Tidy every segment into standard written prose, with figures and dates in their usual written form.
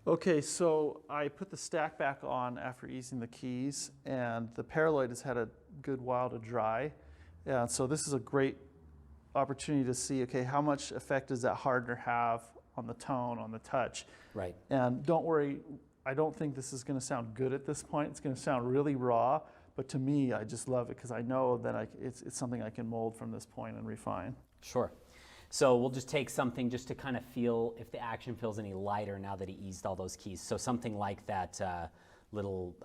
Okay, so I put the stack back on after easing the keys, and the paraloid has had a good while to dry. And so this is a great opportunity to see, okay, how much effect does that hardener have on the tone, on the touch? Right. And don't worry, I don't think this is going to sound good at this point. It's going to sound really raw, but to me, I just love it because I know that it's something I can mold from this point and refine. Sure. So we'll just take something just to kind of feel if the action feels any lighter now that he eased all those keys. So something like that little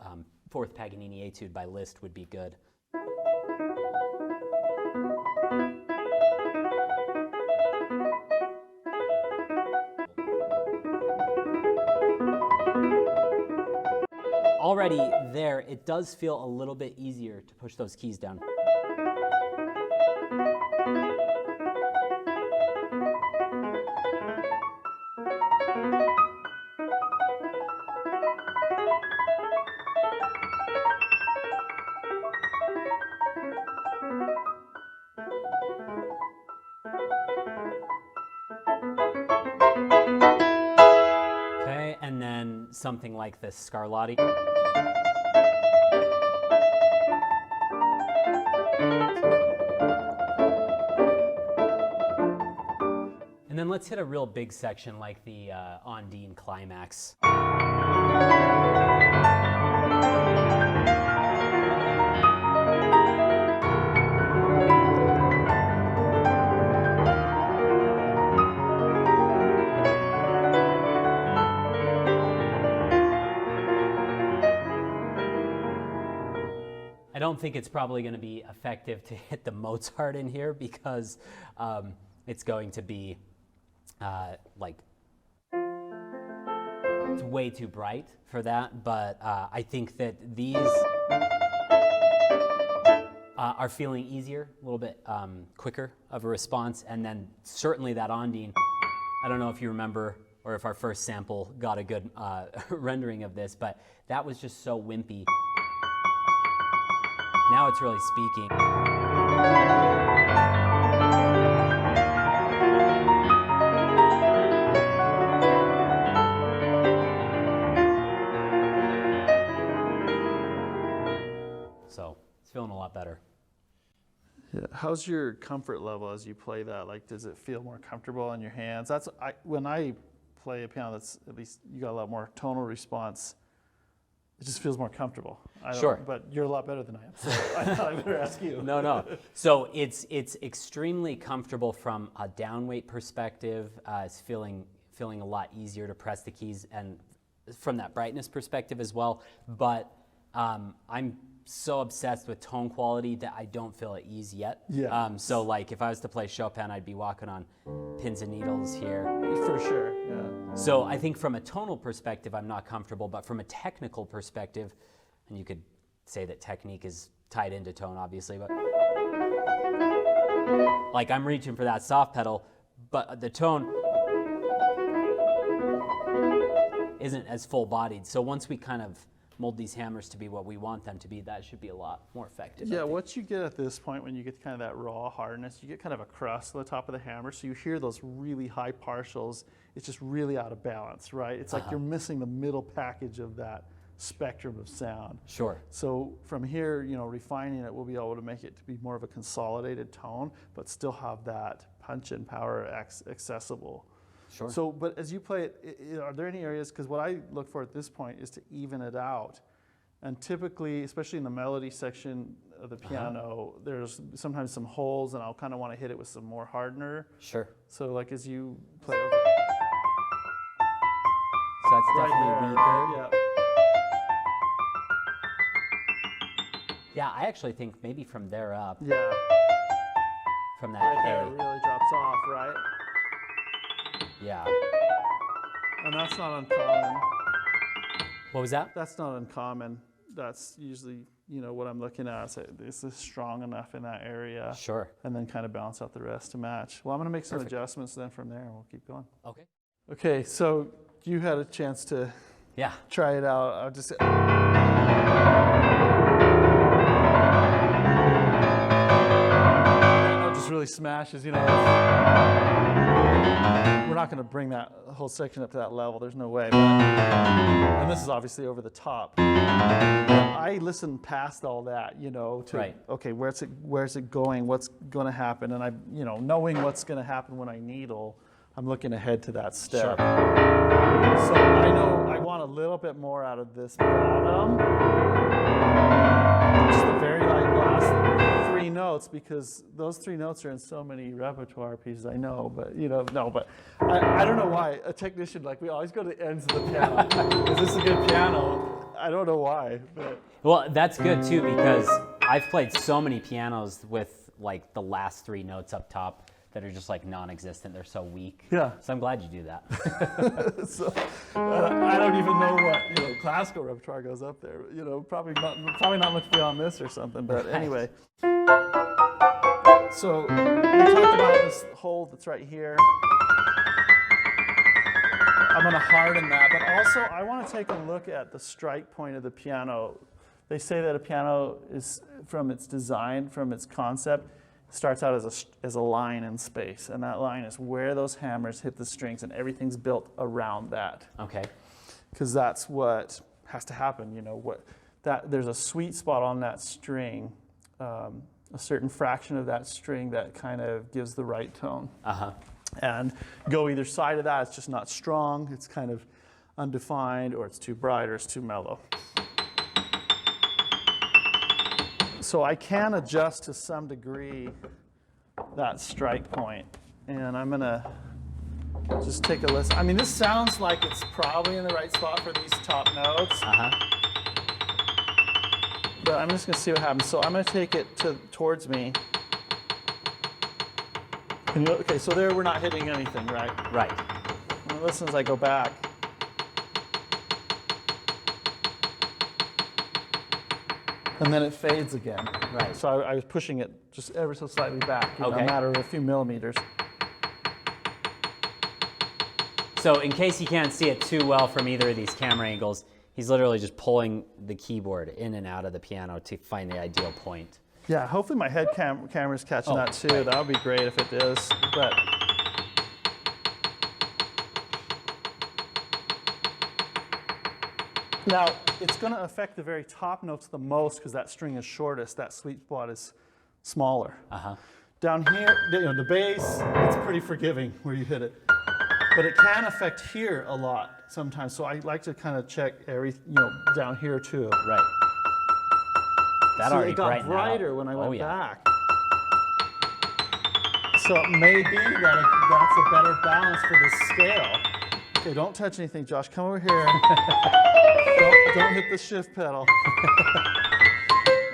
Fourth Paganini Etude by Liszt would be good. Already there, it does feel a little bit easier to push those keys down. Okay, and then something like this Scarlatti. And then let's hit a real big section like the Ondine Climax. I don't think it's probably going to be effective to hit the Mozart in here because it's going to be like it's way too bright for that, but I think that these are feeling easier, a little bit quicker of a response, and then certainly that Ondine, I don't know if you remember or if our first sample got a good rendering of this, but that was just so wimpy. Now it's really speaking. So it's feeling a lot better. Yeah. How's your comfort level as you play that? Like, does it feel more comfortable in your hands? When I play a piano that's at least you got a lot more tonal response, it just feels more comfortable. Sure. But you're a lot better than I am, so I thought I better ask you. No. So it's extremely comfortable from a down weight perspective. It's feeling a lot easier to press the keys, and from that brightness perspective as well. But I'm so obsessed with tone quality that I don't feel at ease yet. Yeah. So like if I was to play Chopin, I'd be walking on pins and needles here. For sure. Yeah. So I think from a tonal perspective, I'm not comfortable, but from a technical perspective, and you could say that technique is tied into tone, obviously, but like I'm reaching for that soft pedal, but the tone isn't as full-bodied. So once we kind of mold these hammers to be what we want them to be, that should be a lot more effective. Yeah, what you get at this point when you get kind of that raw hardness, you get kind of a crust on the top of the hammer, so you hear those really high partials. It's just really out of balance, right? It's like you're missing the middle package of that spectrum of sound. Sure. So from here, refining it, we'll be able to make it to be more of a consolidated tone, but still have that punch and power accessible. Sure. So, but as you play it, are there any areas, because what I look for at this point is to even it out. And typically, especially in the melody section of the piano, there's sometimes some holes, and I'll kind of want to hit it with some more hardener. Sure. So like as you play over. So that's definitely weaker. Yeah. Yeah, I actually think maybe from there up. Yeah. From that Right there, A. it really drops off, right? Yeah. And that's not uncommon. What was that? That's not uncommon. That's usually, what I'm looking at. Is this strong enough in that area? Sure. And then kind of balance out the rest to match. Well, I'm going to make some Perfect. adjustments then from there, and we'll keep going. Okay. Okay, so you had a chance to try it out. I'll just. really smashes, you know. We're not going to bring that whole section up to that level. There's no way. But, and this is obviously over the top. I listen past all that, you know, to Right. okay, where's it going? What's going to happen? And I, you know, knowing what's going to happen when I needle, I'm looking ahead to that step. Sure. So I know I want a little bit more out of this bottom. Just the very last 3 notes, because those 3 notes are in so many repertoire pieces. I know, but you know, no, but I don't know why a technician, like, we always go to the ends of the piano. Is this a good piano? I don't know why. But. Well, that's good too, because I've played so many pianos with like the last 3 notes up top that are just like non-existent. They're so weak. Yeah. So I'm glad you do that. So I don't even know what, you know, classical repertoire goes up there. You know, probably not much beyond this or something. But anyway. So we talked about this hole that's right here. I'm going to harden that, but also I want to take a look at the strike point of the piano. They say that a piano is, from its design, from its concept, starts out as a line in space, and that line is where those hammers hit the strings, and everything's built around that. Okay. Because that's what has to happen. You know, there's a sweet spot on that string, a certain fraction of that string that kind of gives the right tone. And go either side of that, it's just not strong, it's kind of undefined, or it's too bright, or it's too mellow. So I can adjust to some degree that strike point, and I'm gonna just take a listen. I mean, this sounds like it's probably in the right spot for these top notes. But I'm just gonna see what happens. So I'm gonna take it towards me. And okay, so there we're not hitting anything, right? Right. And listen as I go back. And then it fades again. Right. So I was pushing it just ever so slightly back, you know, a matter of a few millimeters. So in case you can't see it too well from either of these camera angles, he's literally just pulling the keyboard in and out of the piano to find the ideal point. Yeah, hopefully my head camera's catching that too. Right. That would be great if it is. But now, it's going to affect the very top notes the most because that string is shortest. That sweet spot is smaller. Down here, you know, the bass, it's pretty forgiving where you hit it. But it can affect here a lot sometimes. So I like to kind of check down here too. Right. That See, already it got brightened brighter out. when I went yeah. back. So it may be that that's a better balance for this scale. Okay, don't touch anything, Josh. Come over here. don't hit the shift pedal.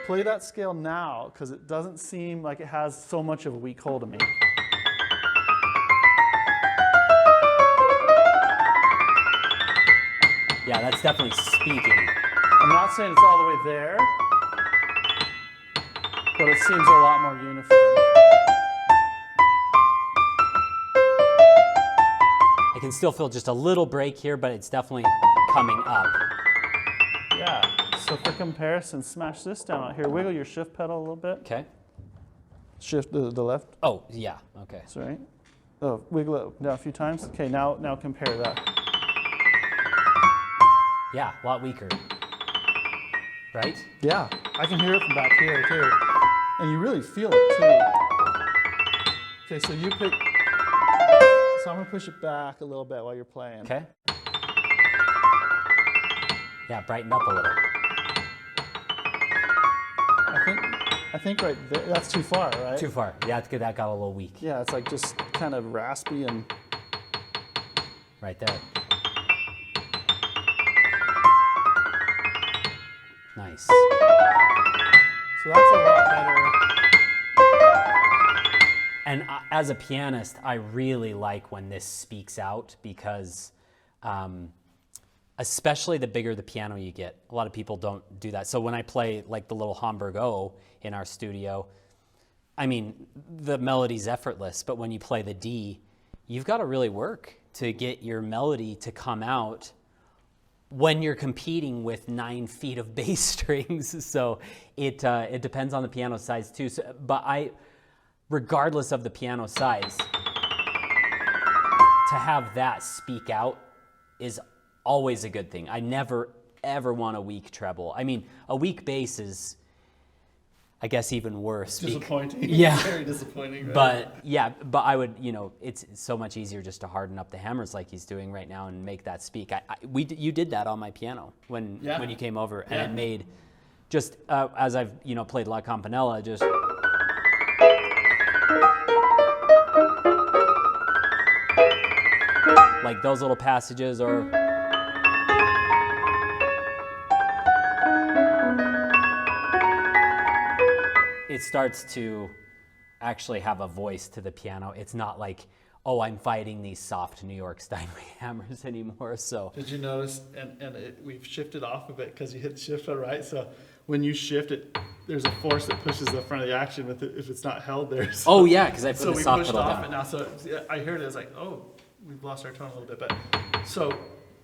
Play that scale now, because it doesn't seem like it has so much of a weak hold of me. Yeah, that's definitely speaking. I'm not saying it's all the way there, but it seems a lot more uniform. I can still feel just a little break here, but it's definitely coming up. Yeah, so for comparison, smash this down out here. Wiggle your shift pedal a little bit. Okay. Shift the left. Oh, yeah, okay. That's right. Oh, wiggle it down a few times. Okay, now compare that. Yeah, a lot weaker. Right? Yeah, I can hear it from back here too. And you really feel it too. Okay, so you pick, so I'm gonna push it back a little bit while you're playing. Okay. Yeah, brighten up a little. I think right there, that's too far, right? Too far. Yeah, that's good. That got a little weak. Yeah, it's like just kind of raspy and... Right there. Nice. So that's a lot better. And as a pianist, I really like when this speaks out because especially the bigger the piano you get. A lot of people don't do that. So when I play like the little Hamburg O in our studio, I mean, the melody's effortless, but when you play the D, you've got to really work to get your melody to come out when you're competing with 9 feet of bass strings. So it depends on the piano size too. So, but regardless of the piano size, to have that speak out is always a good thing. I never, ever want a weak treble. I mean, a weak bass is, I guess, even worse. Disappointing. Yeah. Very disappointing. Right? But I would, it's so much easier just to harden up the hammers like he's doing right now and make that speak. You did that on my piano when you came over, and it made just as I've played La Campanella, just like those little passages, or it starts to actually have a voice to the piano. It's not like, oh, I'm fighting these soft New York Steinway hammers anymore. So did you notice? We've shifted off a bit because you hit shift on right. So when you shift it, there's a force that pushes the front of the action with it if it's not held there. So, oh yeah, because I put so the we soft pushed pedal off down. it now. So I heard it. I was like, oh, we've lost our tone a little bit. But so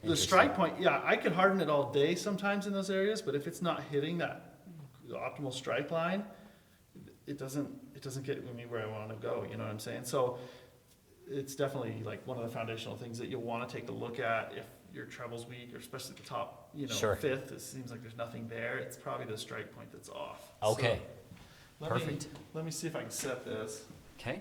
the strike point, I could harden it all day sometimes in those areas. But if it's not hitting the optimal strike line, it doesn't get me where I want to go. You know what I'm saying? So it's definitely like one of the foundational things that you'll want to take a look at if your treble's weak, or especially the top, Sure. fifth. It seems like there's nothing there. It's probably the strike point that's off. Okay, So perfect. let me see if I can set this. Okay.